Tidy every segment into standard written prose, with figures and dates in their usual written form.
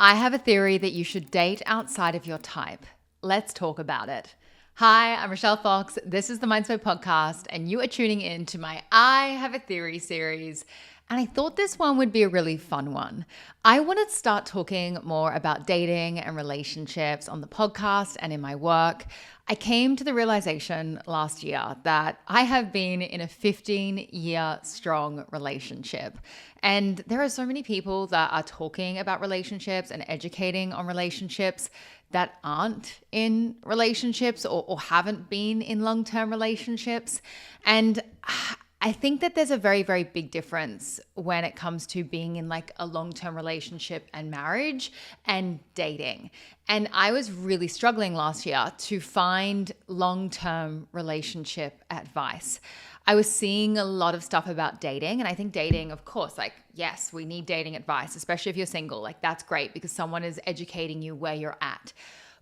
I have a theory that you should date outside of your type. Let's talk about it. Hi, I'm Rochelle Fox. This is the Mindspo podcast, and you are tuning in to my I Have a Theory series. And I thought this one would be a really fun one. I want to start talking more about dating and relationships on the podcast and in my work. I came to the realization last year that I have been in a 15-year strong relationship. And there are so many people that are talking about relationships and educating on relationships that aren't in relationships or haven't been in long-term relationships. And I think that there's a very, very big difference when it comes to being in like a long-term relationship and marriage and dating. And I was really struggling last year to find long-term relationship advice. I was seeing a lot of stuff about dating, and I think dating, of course, like, yes, we need dating advice, especially if you're single. Like, that's great because someone is educating you where you're at.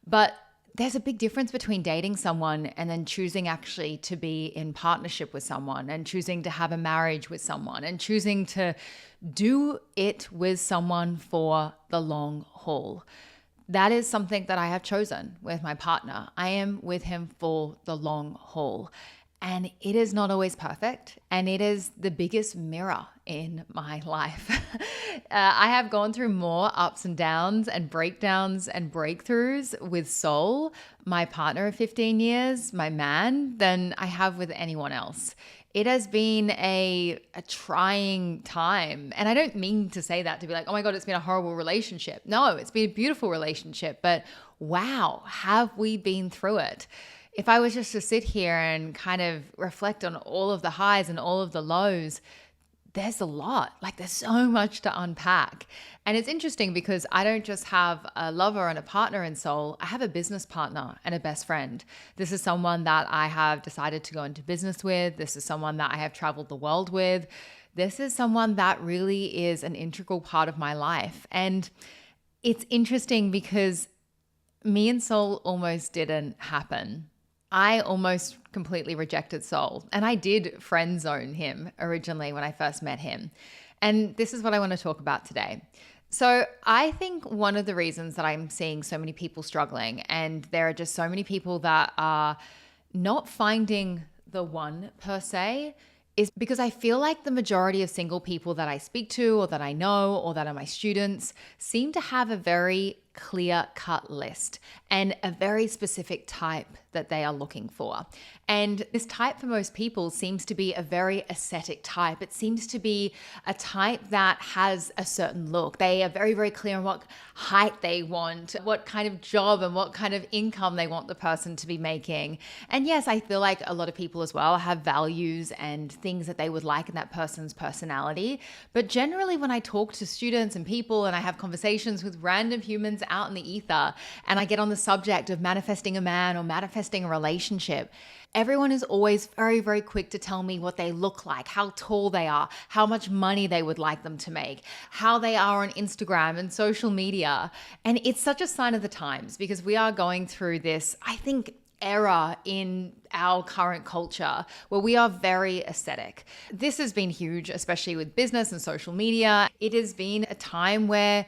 But there's a big difference between dating someone and then choosing actually to be in partnership with someone and choosing to have a marriage with someone and choosing to do it with someone for the long haul. That is something that I have chosen with my partner. I am with him for the long haul. And it is not always perfect. And it is the biggest mirror in my life. I have gone through more ups and downs and breakdowns and breakthroughs with Sol, my partner of 15 years, my man, than I have with anyone else. It has been a trying time. And I don't mean to say that to be like, oh my God, it's been a horrible relationship. No, it's been a beautiful relationship. But wow, have we been through it? If I was just to sit here and kind of reflect on all of the highs and all of the lows, there's a lot. Like, there's so much to unpack. And it's interesting because I don't just have a lover and a partner in Sol. I have a business partner and a best friend. This is someone that I have decided to go into business with. This is someone that I have traveled the world with. This is someone that really is an integral part of my life. And it's interesting because me and Sol almost didn't happen. I almost completely rejected Sol, and I did friend zone him originally when I first met him. And this is what I want to talk about today. So I think one of the reasons that I'm seeing so many people struggling, and there are just so many people that are not finding the one per se, is because I feel like the majority of single people that I speak to or that I know or that are my students seem to have a very clear-cut list and a very specific type that they are looking for. And this type for most people seems to be a very aesthetic type. It seems to be a type that has a certain look. They are very, very clear on what height they want, what kind of job and what kind of income they want the person to be making. And yes, I feel like a lot of people as well have values and things that they would like in that person's personality. But generally, when I talk to students and people and I have conversations with random humans out in the ether and I get on the subject of manifesting a man or manifesting a relationship, everyone is always very, very quick to tell me what they look like, how tall they are, how much money they would like them to make, how they are on Instagram and social media. And it's such a sign of the times because we are going through this, I think, era in our current culture where we are very aesthetic. This has been huge, especially with business and social media. It has been a time where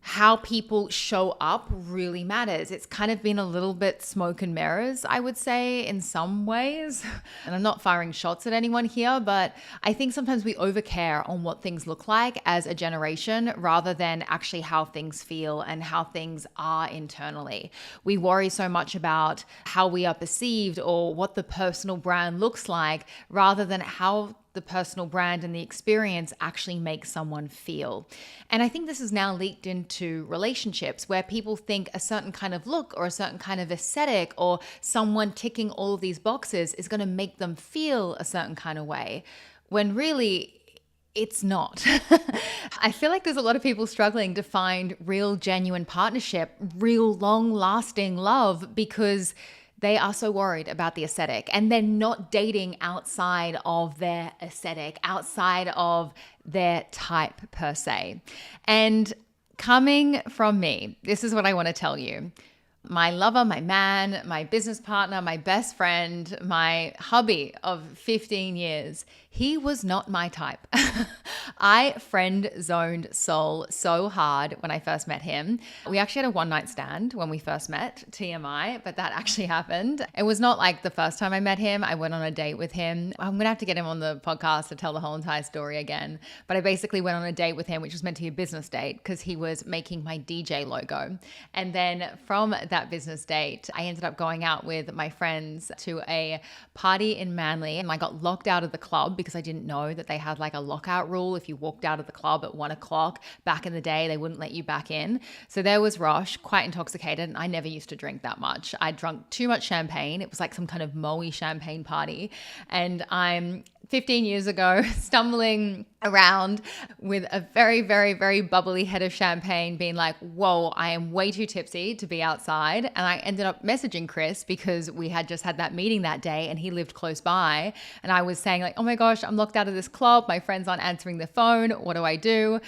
how people show up really matters. It's kind of been a little bit smoke and mirrors, I would say, in some ways. And I'm not firing shots at anyone here, but I think sometimes we overcare on what things look like as a generation rather than actually how things feel and how things are internally. We worry so much about how we are perceived or what the personal brand looks like rather than how the personal brand and the experience actually makes someone feel. And I think this is now leaked into relationships where people think a certain kind of look or a certain kind of aesthetic or someone ticking all of these boxes is going to make them feel a certain kind of way, when really it's not. I feel like there's a lot of people struggling to find real, genuine partnership, real, long-lasting love because they are so worried about the aesthetic and they're not dating outside of their aesthetic, outside of their type per se. And coming from me, this is what I want to tell you. my lover, my man, my business partner, my best friend, my hubby of 15 years, he was not my type. I friend zoned Sol so hard when I first met him. We actually had a one night stand when we first met, TMI, but that actually happened. It was not like the first time I met him. I went on a date with him. I'm going to have to get him on the podcast to tell the whole entire story again. But I basically went on a date with him, which was meant to be a business date because he was making my DJ logo. And then from that business date, I ended up going out with my friends to a party in Manly, and I got locked out of the club because I didn't know that they had like a lockout rule. If you walked out of the club at 1 o'clock back in the day, they wouldn't let you back in. So there was Rosh, quite intoxicated, and I never used to drink that much. I drunk too much champagne. It was like some kind of Moe champagne party, and I'm 15 years ago, stumbling around with a very, very, very bubbly head of champagne, being like, whoa, I am way too tipsy to be outside. And I ended up messaging Chris because we had just had that meeting that day and he lived close by. And I was saying like, oh my gosh, I'm locked out of this club. My friends aren't answering their phone. What do I do?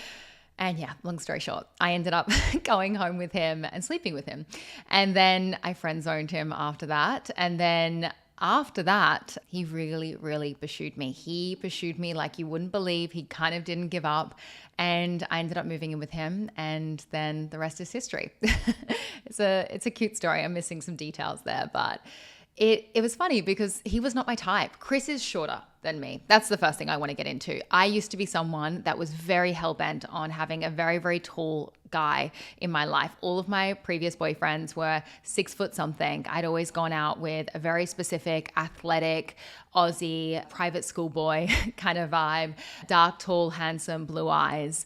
And yeah, long story short, I ended up going home with him and sleeping with him. And then I friend zoned him after that. And then after that, he really, really pursued me. He pursued me like you wouldn't believe. He kind of didn't give up. And I ended up moving in with him. And then the rest is history. It's a cute story. I'm missing some details there, but it was funny because he was not my type. Chris is shorter than me. That's the first thing I want to get into. I used to be someone that was very hell-bent on having a very, very tall guy in my life. All of my previous boyfriends were 6 foot something. I'd always gone out with a very specific, athletic, Aussie, private school boy kind of vibe, dark, tall, handsome, blue eyes,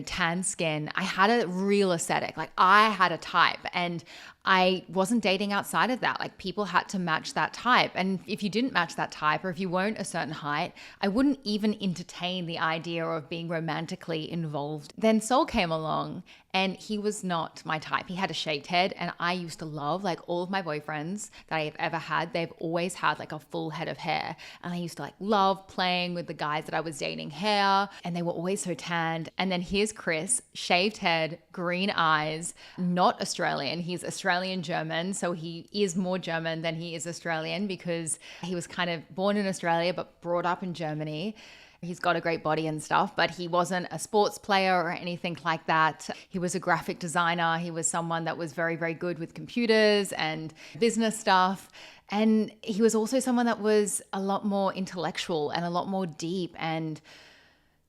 tan skin. I had a real aesthetic. Like I had a type and I wasn't dating outside of that. Like people had to match that type. And if you didn't match that type or if you weren't a certain height, I wouldn't even entertain the idea of being romantically involved. Then Sol came along and he was not my type. He had a shaved head and I used to love, like all of my boyfriends that I've ever had, they've always had like a full head of hair. And I used to like love playing with the guys that I was dating hair and they were always so tanned. And then here's Chris, shaved head, green eyes, not Australian. He's Australian German. So he is more German than he is Australian because he was kind of born in Australia but brought up in Germany. He's got a great body and stuff, but he wasn't a sports player or anything like that. He was a graphic designer. He was someone that was very, very good with computers and business stuff. And he was also someone that was a lot more intellectual and a lot more deep and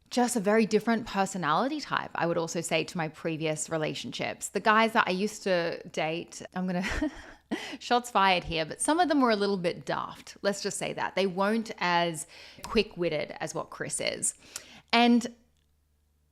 just a very different personality type, I would also say, to my previous relationships. The guys that I used to date, I'm going to... shots fired here, but some of them were a little bit daft. Let's just say that. They weren't as quick-witted as what Chris is. And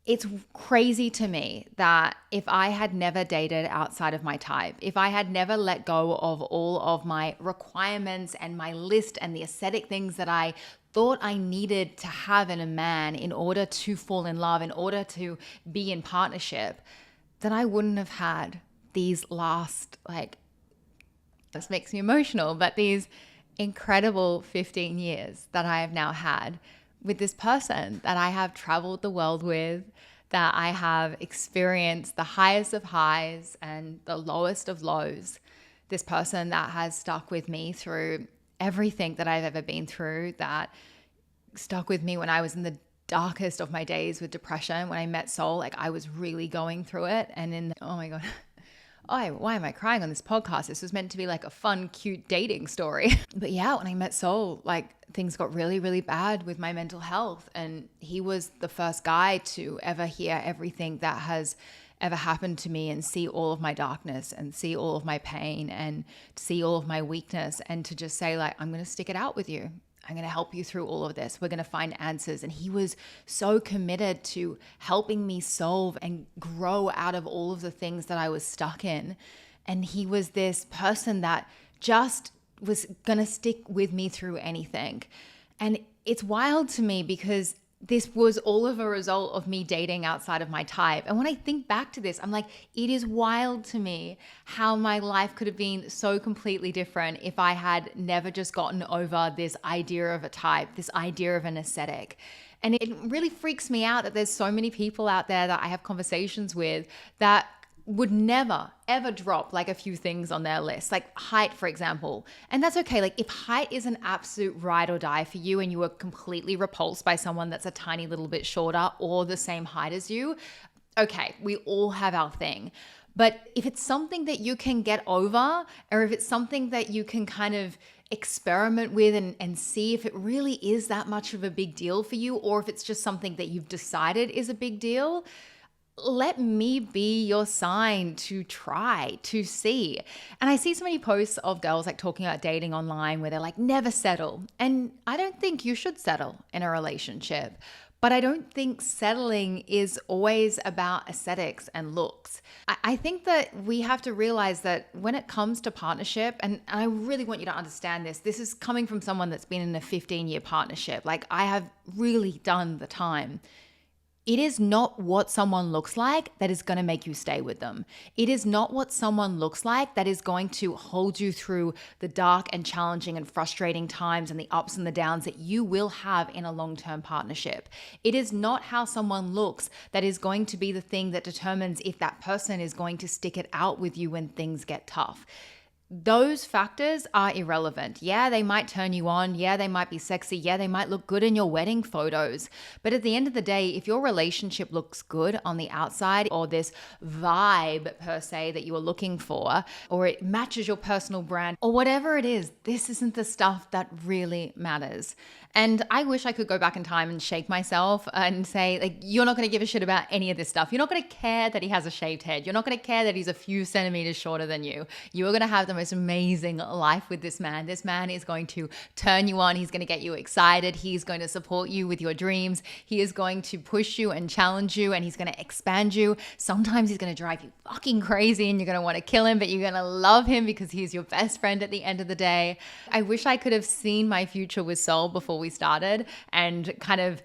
it's crazy to me that if I had never dated outside of my type, if I had never let go of all of my requirements and my list and the aesthetic things that I thought I needed to have in a man in order to fall in love, in order to be in partnership, then I wouldn't have had these last, this makes me emotional, but these incredible 15 years that I have now had with this person that I have traveled the world with, that I have experienced the highest of highs and the lowest of lows. This person that has stuck with me through everything that I've ever been through, that stuck with me when I was in the darkest of my days with depression. When I met Sol, I was really going through it. And oh my God. Oh, why am I crying on this podcast? This was meant to be like a fun, cute dating story. But yeah, when I met Sol, things got really, really bad with my mental health. And he was the first guy to ever hear everything that has ever happened to me and see all of my darkness and see all of my pain and see all of my weakness and to just say I'm going to stick it out with you. I'm going to help you through all of this. We're going to find answers. And he was so committed to helping me solve and grow out of all of the things that I was stuck in. And he was this person that just was going to stick with me through anything. And it's wild to me because this was all of a result of me dating outside of my type. And when I think back to this, I'm like, it is wild to me how my life could have been so completely different if I had never just gotten over this idea of a type, this idea of an aesthetic. And it really freaks me out that there's so many people out there that I have conversations with that would never, ever drop like a few things on their list, like height, for example. And that's okay. Like if height is an absolute ride or die for you and you are completely repulsed by someone that's a tiny little bit shorter or the same height as you, okay, we all have our thing. But if it's something that you can get over, or if it's something that you can kind of experiment with and see if it really is that much of a big deal for you, or if it's just something that you've decided is a big deal, let me be your sign to try, to see. And I see so many posts of girls like talking about dating online where they're like, never settle. And I don't think you should settle in a relationship. But I don't think settling is always about aesthetics and looks. I think that we have to realize that when it comes to partnership, and I really want you to understand this is coming from someone that's been in a 15-year partnership. Like I have really done the time. It is not what someone looks like that is going to make you stay with them. It is not what someone looks like that is going to hold you through the dark and challenging and frustrating times and the ups and the downs that you will have in a long-term partnership. It is not how someone looks that is going to be the thing that determines if that person is going to stick it out with you when things get tough. Those factors are irrelevant. Yeah, they might turn you on. Yeah, they might be sexy. Yeah, they might look good in your wedding photos. But at the end of the day, if your relationship looks good on the outside, or this vibe per se that you are looking for, or it matches your personal brand, or whatever it is, this isn't the stuff that really matters. And I wish I could go back in time and shake myself and say, like, you're not going to give a shit about any of this stuff. You're not going to care that he has a shaved head. You're not going to care that he's a few centimeters shorter than you. You are going to have the most amazing life with this man. This man is going to turn you on. He's going to get you excited. He's going to support you with your dreams. He is going to push you and challenge you, and he's going to expand you. Sometimes he's going to drive you fucking crazy and you're going to want to kill him, but you're going to love him because he's your best friend at the end of the day. I wish I could have seen my future with Sol before we started and kind of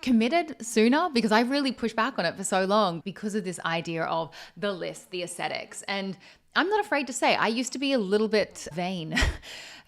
committed sooner, because I really pushed back on it for so long because of this idea of the list, the aesthetics. And I'm not afraid to say I used to be a little bit vain.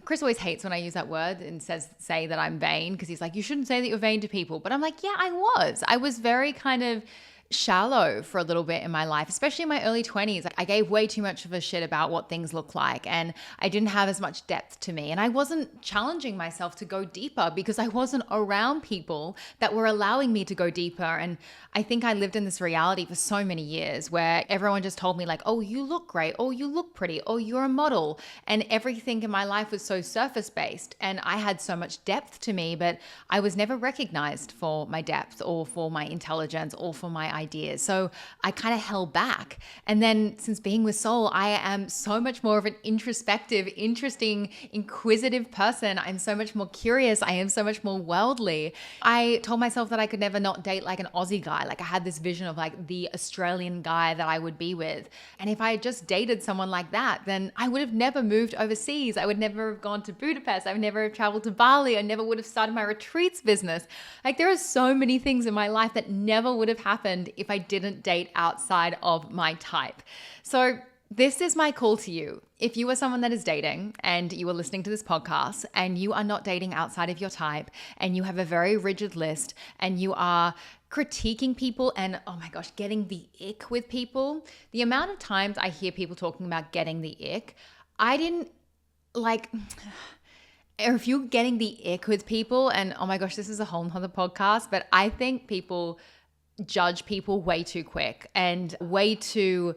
Chris always hates when I use that word and say that I'm vain, because he's like, you shouldn't say that you're vain to people. But I'm like, yeah, I was very kind of shallow for a little bit in my life, especially in my early 20s. Like I gave way too much of a shit about what things look like, and I didn't have as much depth to me, and I wasn't challenging myself to go deeper because I wasn't around people that were allowing me to go deeper. And I think I lived in this reality for so many years where everyone just told me like, oh, you look great, oh, you look pretty, oh, you're a model, and everything in my life was so surface based, and I had so much depth to me, but I was never recognized for my depth or for my intelligence or for my ideas. So I kind of held back. And then since being with Sol, I am so much more of an introspective, interesting, inquisitive person. I'm so much more curious. I am so much more worldly. I told myself that I could never not date like an Aussie guy. Like I had this vision of like the Australian guy that I would be with. And if I had just dated someone like that, then I would have never moved overseas. I would never have gone to Budapest. I would never have traveled to Bali. I never would have started my retreats business. Like there are so many things in my life that never would have happened if I didn't date outside of my type. So this is my call to you. If you are someone that is dating and you are listening to this podcast and you are not dating outside of your type and you have a very rigid list and you are critiquing people and, oh my gosh, getting the ick with people, the amount of times I hear people talking about getting the ick, I didn't like... Or if you're getting the ick with people, and oh my gosh, this is a whole nother podcast, but I think people judge people way too quick and way too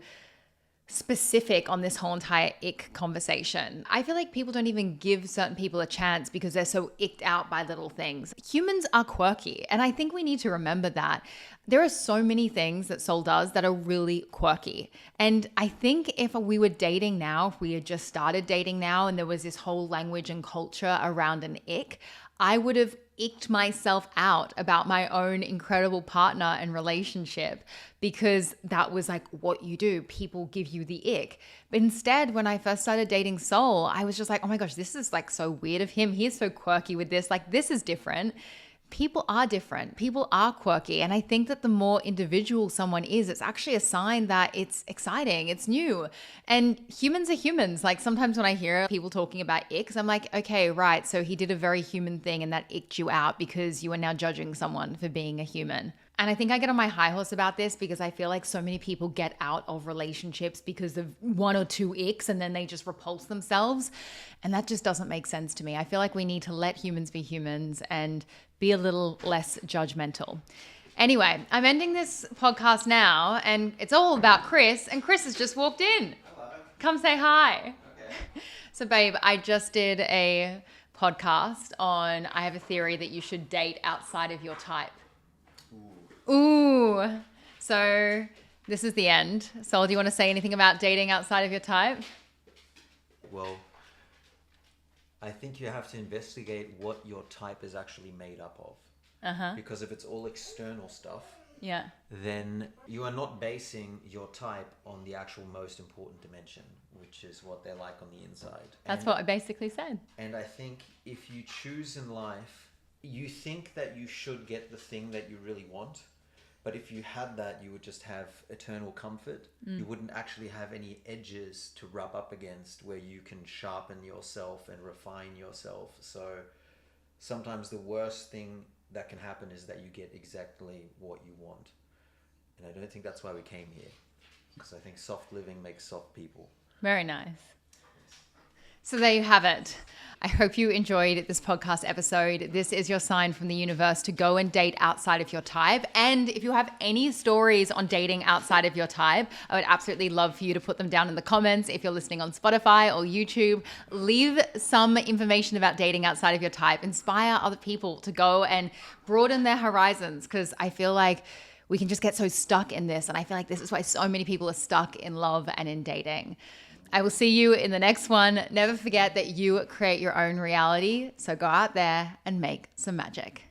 specific on this whole entire ick conversation. I feel like people don't even give certain people a chance because they're so icked out by little things. Humans are quirky, and I think we need to remember that. There are so many things that Sol does that are really quirky. And I think if we were dating now, if we had just started dating now and there was this whole language and culture around an ick, I would have icked myself out about my own incredible partner and relationship because that was like what you do. People give you the ick. But instead, when I first started dating Sol, I was just like, oh my gosh, this is like so weird of him. He's so quirky with this. Like this is different. People are different. People are quirky. And I think that the more individual someone is, it's actually a sign that it's exciting, it's new. And humans are humans. Like sometimes when I hear people talking about icks, I'm like, okay, right. So he did a very human thing and that icked you out because you are now judging someone for being a human. And I think I get on my high horse about this because I feel like so many people get out of relationships because of one or two icks and then they just repulse themselves. And that just doesn't make sense to me. I feel like we need to let humans be humans and be a little less judgmental. Anyway, I'm ending this podcast now and it's all about Chris, and Chris has just walked in. Hello. Come say hi. Okay. So babe, I just did a podcast on I have a theory that you should date outside of your type. Ooh. So this is the end. Sol, do you want to say anything about dating outside of your type? Well, I think you have to investigate what your type is actually made up of. Because if it's all external stuff, Yeah. then you are not basing your type on the actual most important dimension, which is what they're like on the inside. That's what I basically said. And I think if you choose in life, you think that you should get the thing that you really want. But if you had that, you would just have eternal comfort. You wouldn't actually have any edges to rub up against where you can sharpen yourself and refine yourself. So sometimes the worst thing that can happen is that you get exactly what you want. And I don't think that's why we came here. Because I think soft living makes soft people. Very nice. So there you have it. I hope you enjoyed this podcast episode. This is your sign from the universe to go and date outside of your type. And if you have any stories on dating outside of your type, I would absolutely love for you to put them down in the comments. If you're listening on Spotify or YouTube, leave some information about dating outside of your type. Inspire other people to go and broaden their horizons, because I feel like we can just get so stuck in this. And I feel like this is why so many people are stuck in love and in dating. I will see you in the next one. Never forget that you create your own reality. So go out there and make some magic.